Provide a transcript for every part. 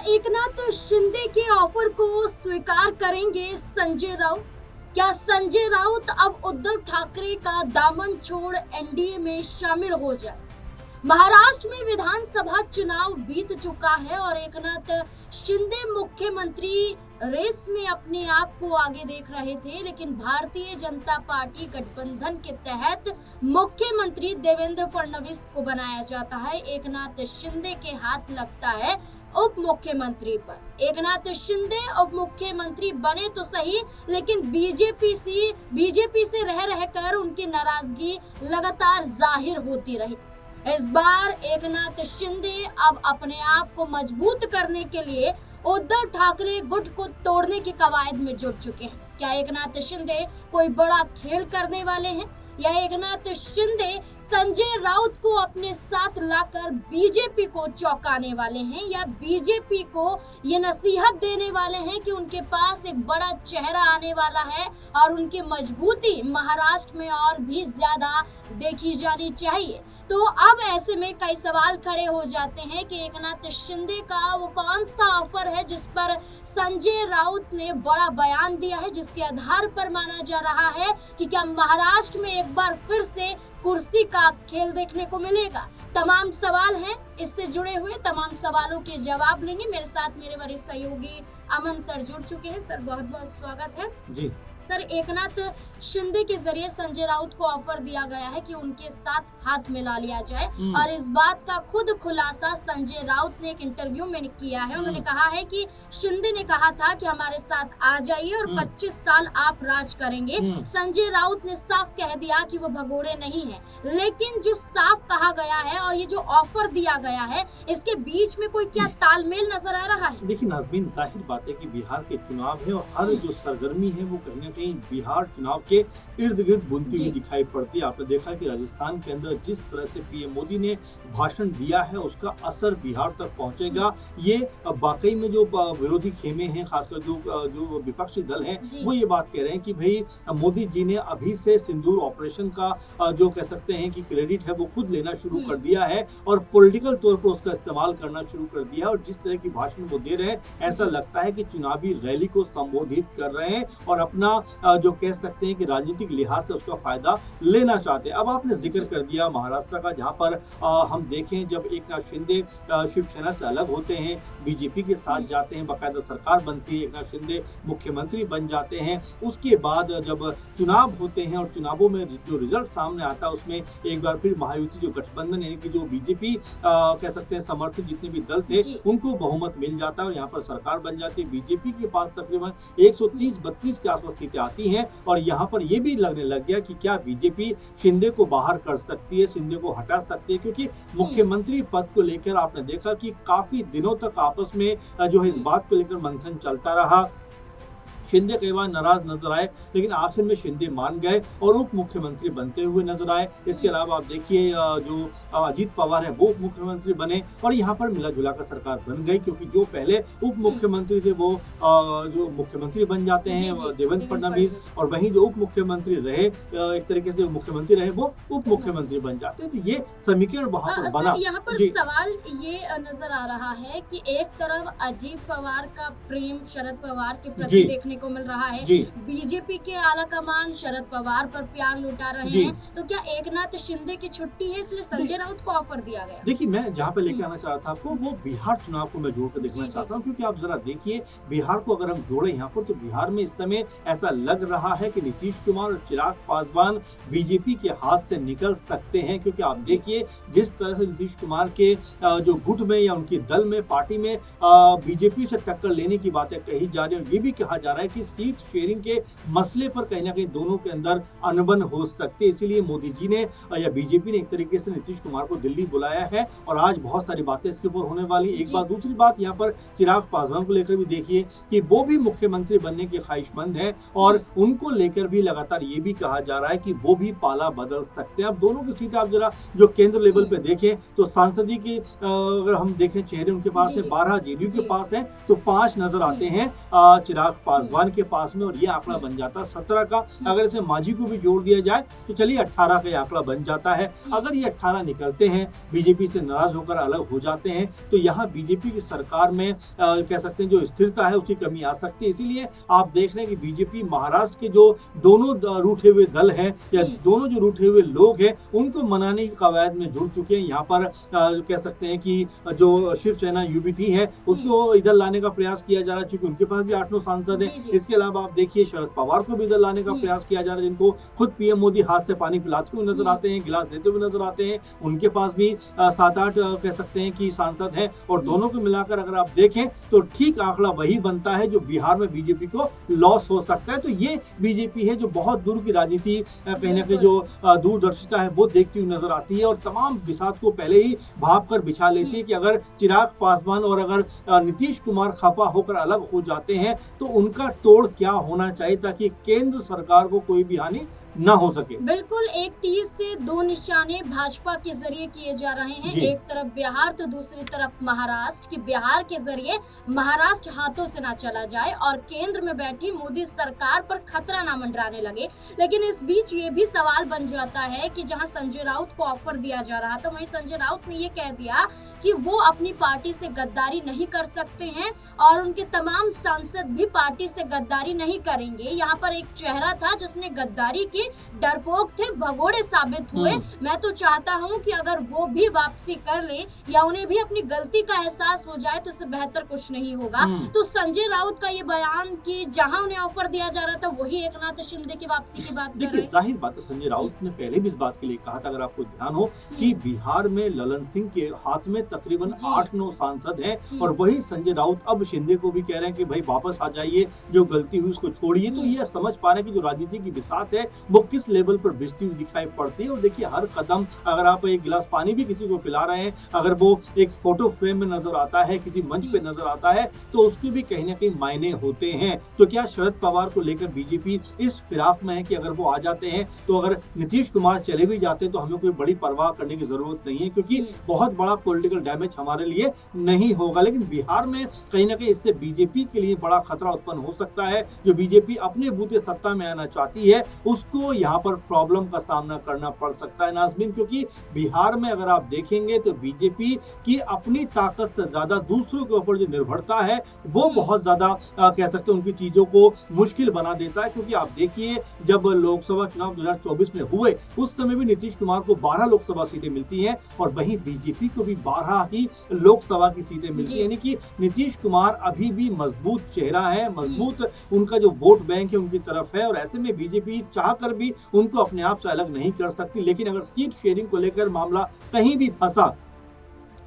एकनाथ शिंदे के ऑफर को स्वीकार करेंगे संजय राउत? क्या संजय राउत अब उद्धव ठाकरे का दामन छोड़ एनडीए में शामिल हो जाए? महाराष्ट्र में विधानसभा चुनाव बीत चुका है और एकनाथ शिंदे मुख्यमंत्री रेस में अपने आप को आगे देख रहे थे, लेकिन भारतीय जनता पार्टी गठबंधन के तहत मुख्यमंत्री देवेंद्र फडणवीस को बनाया जाता है। एकनाथ शिंदे के हाथ लगता है उप मुख्यमंत्री पर। एकनाथ शिंदे उप मुख्यमंत्री बने तो सही, लेकिन बीजेपी से रह रहकर उनकी नाराजगी लगातार जाहिर होती रही। इस बार एकनाथ शिंदे अब अपने आप को मजबूत करने के लिए उद्धव ठाकरे गुट को तोड़ने की कवायद में जुट चुके हैं। क्या एकनाथ शिंदे कोई बड़ा खेल करने वाले हैं, या एकनाथ शिंदे संजय राउत को अपने साथ लाकर बीजेपी को चौंकाने वाले हैं, या बीजेपी को ये नसीहत देने वाले हैं कि उनके पास एक बड़ा चेहरा आने वाला है और उनकी मजबूती महाराष्ट्र में और भी ज्यादा देखी जानी चाहिए। तो अब ऐसे में कई सवाल खड़े हो जाते हैं कि एकनाथ शिंदे का वो कौन सा ऑफर है जिस पर संजय राउत ने बड़ा बयान दिया है, जिसके आधार पर माना जा रहा है कि क्या महाराष्ट्र में एक बार फिर से कुर्सी का खेल देखने को मिलेगा। तमाम सवाल हैं, इससे जुड़े हुए तमाम सवालों के जवाब लेंगे। मेरे साथ मेरे वरिष्ठ सहयोगी अमन सर जुड़ चुके हैं। सर बहुत बहुत स्वागत है। जी सर, एकनाथ शिंदे के जरिए संजय राउत को ऑफर दिया गया है कि उनके साथ हाथ मिला लिया जाए, और इस बात का खुद खुलासा संजय राउत ने एक इंटरव्यू में किया है। उन्होंने कहा है कि शिंदे ने कहा था कि हमारे साथ आ जाइए और 25 साल आप राज करेंगे। संजय राउत ने साफ कह दिया कि वो भगोड़े नहीं है, लेकिन जो साफ कहा गया है और ये जो ऑफर दिया गया है, इसके बीच में कोई क्या तालमेल नजर आ रहा है? देखिए नाज़मीन, जाहिर बात है कि बिहार के चुनाव है और हर जो सरगर्मी है वो कहीं ना कहीं बिहार चुनाव के इर्द गिर्द बुनती हुई दिखाई पड़ती है। आपने देखा कि राजस्थान के अंदर जिस तरह से पीएम मोदी ने भाषण दिया है उसका असर बिहार तक पहुंचेगा। ये वाकई में जो विरोधी खेमे हैं, खासकर जो विपक्षी दल हैं, वो ये बात कह रहे हैं कि भाई मोदी जी ने अभी से सिंदूर ऑपरेशन का जो कह सकते हैं कि क्रेडिट है वो खुद लेना शुरू कर दिया है और पॉलिटिकल तौर पर उसका इस्तेमाल करना शुरू कर दिया है। और जिस तरह की भाषण वो दे रहे हैं, ऐसा लगता है कि चुनावी रैली को संबोधित कर रहे हैं और अपना जो कह सकते हैं कि राजनीतिक लिहाज से उसका फायदा लेना चाहते हैं। अब आपने जिक्र कर दिया महाराष्ट्र का, जहां पर हम देखें जब एकनाथ शिंदे शिवसेना से अलग होते हैं, बीजेपी के साथ जाते हैं, बाकायदा सरकार बनती है, एकनाथ शिंदे मुख्यमंत्री बन जाते हैं। उसके बाद जब चुनाव होते हैं और चुनावों में जो रिजल्ट सामने आता है उसमें एक बार फिर महायुति जो गठबंधन यानी कि जो बीजेपी कह सकते हैं समर्थित जितने भी दल थे उनको बहुमत मिल जाता है और यहाँ पर सरकार बन जाती है। बीजेपी के पास तकरीबन 130-32 के आसपास सीटें आती हैं और यहाँ पर ये भी लगने लग गया कि क्या बीजेपी शिंदे को बाहर कर सकती है, शिंदे को हटा सकती है, क्योंकि मुख्यमंत्री पद को लेकर आपने देखा कि काफी दिनों तक आपस में जो है इस बात को लेकर मंथन चलता रहा। शिंदे कई बार नाराज नजर आए, लेकिन आखिर में शिंदे मान गए और उप मुख्यमंत्री बनते हुए नजर आए। इसके अलावा आप देखिए जो अजीत पवार हैं वो उप मुख्यमंत्री बने और यहाँ पर मिला जुला कर सरकार बन गई, क्योंकि जो पहले उप मुख्यमंत्री थे वो जो मुख्यमंत्री बन जाते हैं देवेंद्र फडणवीस, और वहीं जो उप मुख्यमंत्री रहे एक तरीके से मुख्यमंत्री रहे वो उप मुख्यमंत्री बन जाते हैं। तो ये समीकरण वहाँ पर बना। यहाँ पर सवाल ये नजर आ रहा है कि एक तरफ अजीत पवार का प्रेम शरद पवार के प्रति देखने को मिल रहा है, बीजेपी के आला कमान शरद पवार पर प्यार लुटा रहे हैं, तो क्या एकनाथ शिंदे की छुट्टी है इसलिए संजय राउत को ऑफर दिया गया? देखिए, मैं जहाँ पे लेके आना चाह रहा था आपको वो बिहार चुनाव को मैं जोड़कर देखना चाहता हूँ, क्योंकि आप जरा देखिए बिहार को अगर हम जोड़े यहाँ पर, तो बिहार में इस समय ऐसा लग रहा है कि नीतीश कुमार और चिराग पासवान बीजेपी के हाथ से निकल सकते हैं। क्योंकि आप देखिए जिस तरह से नीतीश कुमार के जो गुट में या उनकी दल में पार्टी में बीजेपी से टक्कर लेने की बातें कही जा रही है, और ये भी कहा जा रहा है कि सीट शेयरिंग के मसले पर कहीं ना कहीं दोनों के अंदर अनबन हो सकती है। इसीलिए मोदी जी ने या बीजेपी ने एक तरीके से नीतीश कुमार को दिल्ली बुलाया है और आज बहुत सारी बातें इसके ऊपर होने वाली। एक बात, दूसरी बात यहाँ पर चिराग पासवान को लेकर भी देखिए कि वो भी मुख्यमंत्री बनने के ख्वाहिशमंद हैं और उनको लेकर भी लगातार ये भी कहा जा रहा है कि वो भी पाला बदल सकते हैं। अब दोनों की सीटें आप जरा जो केंद्र लेवल पे देखें तो सांसदी की अगर हम देखें चेहरे उनके पास है 12, जेडीयू के पास है तो 5 नजर आते हैं चिराग पासवान पासवान के पास में और ये आंकड़ा बन जाता 17 का। अगर इसे मांझी को भी जोड़ दिया जाए तो चलिए 18 का ये आंकड़ा बन जाता है। अगर ये 18 निकलते हैं, बीजेपी से नाराज होकर अलग हो जाते हैं, तो यहाँ बीजेपी की सरकार में कह सकते हैं जो स्थिरता है उसकी कमी आ सकती है। इसीलिए आप देख रहे हैं कि बीजेपी महाराष्ट्र के जो दोनों रूठे हुए दल हैं या दोनों जो रूठे हुए लोग हैं उनको मनाने की कवायद में जुड़ चुके हैं। यहाँ पर कह सकते हैं कि जो शिवसेना यूबीटी है उसको इधर लाने का प्रयास किया जा रहा है, क्योंकि उनके पास भी 8-9 सांसद हैं। इसके अलावा आप देखिए शरद पवार को भी इधर लाने का प्रयास किया जा रहा है, जिनको खुद पीएम मोदी हाथ से पानी पिलाते हुए नजर आते हैं, गिलास देते हुए नजर आते हैं। उनके पास भी 7-8 कह सकते हैं कि सांसद हैं और दोनों को मिलाकर अगर आप देखें तो ठीक आंकड़ा वही बनता है जो बिहार में बीजेपी को लॉस हो सकता है। तो ये बीजेपी है जो बहुत दूर की राजनीति कहीं ना कहीं जो दूरदर्शिता है वो देखती हुई नजर आती है और तमाम बिसात को पहले ही भाप कर बिछा लेती है कि अगर चिराग पासवान और अगर नीतीश कुमार खफा होकर अलग हो जाते हैं तो उनका तोड़ क्या होना चाहिए ताकि केंद्र सरकार को कोई भी हानि ना हो सके। बिल्कुल, एक तीर से दो निशाने भाजपा के जरिए किए जा रहे हैं। एक तरफ बिहार तो दूसरी तरफ महाराष्ट्र, कि बिहार के जरिए महाराष्ट्र हाथों से ना चला जाए और केंद्र में बैठी मोदी सरकार पर खतरा ना मंडराने लगे। लेकिन इस बीच ये भी सवाल बन जाता है कि जहां संजय राउत को ऑफर दिया जा रहा था, वहीं संजय राउत ने ये कह दिया कि वो अपनी पार्टी से गद्दारी नहीं कर सकते हैं और उनके तमाम सांसद भी पार्टी से गद्दारी नहीं करेंगे। यहाँ पर एक चेहरा था जिसने गद्दारी की डरपोक थे, भगोड़े साबित हुए। मैं तो चाहता हूँ कि अगर वो भी वापसी कर ले या उन्हें भी अपनी गलती का एहसास हो जाए तो इससे बेहतर कुछ नहीं होगा। तो संजय राउत का ये बयान कि जहां उन्हें ऑफर दिया जा रहा था वही एकनाथ शिंदे की वापसी की बात कर रहे हैं। जाहिर बात है संजय राउत ने पहले भी इस बात के लिए कहा था, अगर आपको ध्यान हो, कि बिहार में ललन सिंह के हाथ में तकरीबन 8-9 सांसद हैं और वही संजय राउत अब शिंदे को भी कह रहे हैं कि भाई वापस आ जाइए, जो गलती हुई उसको छोड़िए। तो ये समझ पा रहे हैं कि जो राजनीति की बिसात है वो किस लेवल पर भिजती हुई दिखाई पड़ती है। और देखिए हर कदम, अगर आप एक गिलास पानी भी किसी को पिला रहे हैं, अगर वो एक फोटो फ्रेम में नजर आता है, किसी मंच पे नजर आता है, तो उसके भी कहीं ना कहीं मायने होते हैं। तो क्या शरद पवार को लेकर बीजेपी इस फिराक में है कि अगर वो आ जाते हैं तो अगर नीतीश कुमार चले भी जाते तो हमें कोई बड़ी परवाह करने की जरूरत नहीं है, क्योंकि बहुत बड़ा पॉलिटिकल डैमेज हमारे लिए नहीं होगा। लेकिन बिहार में कहीं ना कहीं इससे बीजेपी के लिए बड़ा खतरा उत्पन्न हो सकता है। जो बीजेपी अपने बूते सत्ता में आना चाहती है उसको यहाँ पर प्रॉब्लम का सामना करना पड़ सकता है नाज़मीन, क्योंकि बिहार में अगर आप देखेंगे तो बीजेपी की अपनी ताकत से ज्यादा दूसरों के ऊपर जो निर्भरता है वो बहुत ज्यादा कह सकते हैं उनकी चीजों को मुश्किल बना देता है। क्योंकि आप देखिए जब लोकसभा चुनाव 2024 में हुए उस समय भी नीतीश कुमार को 12 लोकसभा सीटें मिलती हैं और वहीं बीजेपी को भी 12 ही लोकसभा की सीटें मिलती है। यानी कि नीतीश कुमार अभी भी मजबूत चेहरा है, मजबूत उनका जो वोट बैंक है उनकी तरफ है और ऐसे में बीजेपी चाहकर भी उनको अपने आप से अलग नहीं कर सकती। लेकिन अगर सीट शेयरिंग को लेकर मामला कहीं भी फंसा,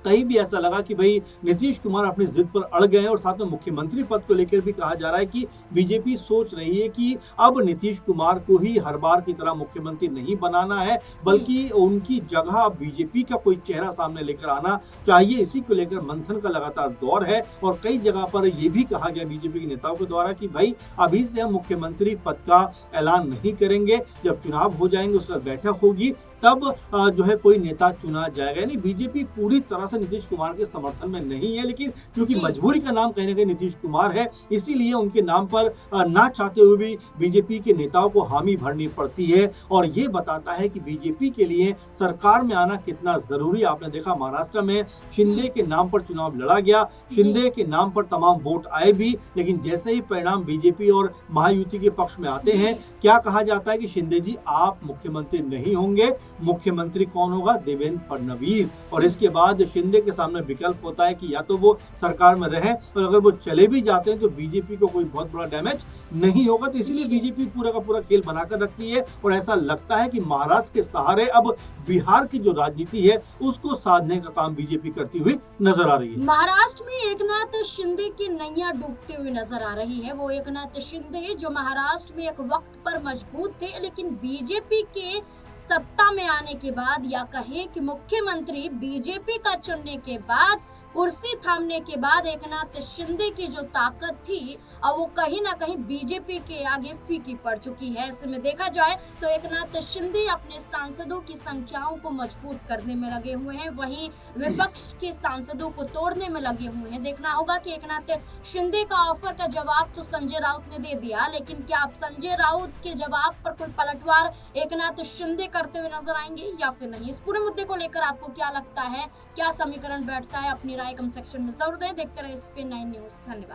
कहीं भी ऐसा लगा कि भाई नीतीश कुमार अपनी जिद पर अड़ गए और साथ में मुख्यमंत्री पद को लेकर भी कहा जा रहा है कि बीजेपी सोच रही है कि अब नीतीश कुमार को ही हर बार की तरह मुख्यमंत्री नहीं बनाना है, बल्कि उनकी जगह बीजेपी का कोई चेहरा सामने लेकर आना चाहिए। इसी को लेकर मंथन का लगातार दौर है और कई जगह पर यह भी कहा गया बीजेपी के नेताओं के द्वारा कि भाई अभी से हम मुख्यमंत्री पद का ऐलान नहीं करेंगे, जब चुनाव हो जाएंगे उसका बैठक होगी तब जो है कोई नेता चुना जाएगा। यानी बीजेपी पूरी तरह नीतीश कुमार के समर्थन में नहीं है, लेकिन क्योंकि मजबूरी का नाम कहीं ना कहीं नीतीश कुमार है इसीलिए उनके नाम पर ना चाहते हुए भी बीजेपी के नेताओं को हामी भरनी पड़ती है। और ये बताता है कि बीजेपी के लिए सरकार में आना कितना जरूरी। आपने देखा महाराष्ट्र में शिंदे के नाम पर चुनाव लड़ा गया, शिंदे के नाम पर तमाम वोट आए भी, लेकिन जैसे ही परिणाम बीजेपी और महायुति के पक्ष में आते हैं क्या कहा जाता है कि शिंदे जी आप मुख्यमंत्री नहीं होंगे, मुख्यमंत्री कौन होगा? देवेंद्र फडणवीस। और इसके बाद शिंदे के सामने विकल्प होता है कि या तो वो सरकार में रहे और अगर वो चले भी जाते हैं तो बीजेपी को कोई बहुत बड़ा डैमेज नहीं होगा। तो इसीलिए बीजेपी पूरा का पूरा खेल बनाकर रखती है और ऐसा लगता है कि महाराष्ट्र के सहारे अब बिहार की जो राजनीति है उसको साधने का काम बीजेपी करती हुई नजर आ रही है। महाराष्ट्र में एकनाथ शिंदे की नैया डूबती हुई नजर आ रही है। वो एकनाथ शिंदे जो महाराष्ट्र में एक वक्त पर मजबूत थे, लेकिन बीजेपी के सत्ता में आने के बाद या कहें कि मुख्यमंत्री बीजेपी का चुनने के बाद कुर्सी थामने के बाद एकनाथ शिंदे की जो ताकत थी अब वो कहीं ना कहीं बीजेपी के आगे फीकी पड़ चुकी है। ऐसे में देखा जाए तो एकनाथ शिंदे अपने सांसदों की संख्याओं को मजबूत करने में लगे हुए हैं, वहीं विपक्ष के सांसदों को तोड़ने में लगे हुए हैं। देखना होगा कि एकनाथ शिंदे का ऑफर का जवाब तो संजय राउत ने दे दिया, लेकिन क्या अब संजय राउत के जवाब पर कोई पलटवार एकनाथ शिंदे करते हुए नजर आएंगे या फिर नहीं? इस पूरे मुद्दे को लेकर आपको क्या लगता है, क्या समीकरण बैठता है? अपनी राय कमेंट सेक्शन में जरूर दें। देखते रहे स्पेन 9 न्यूज। धन्यवाद।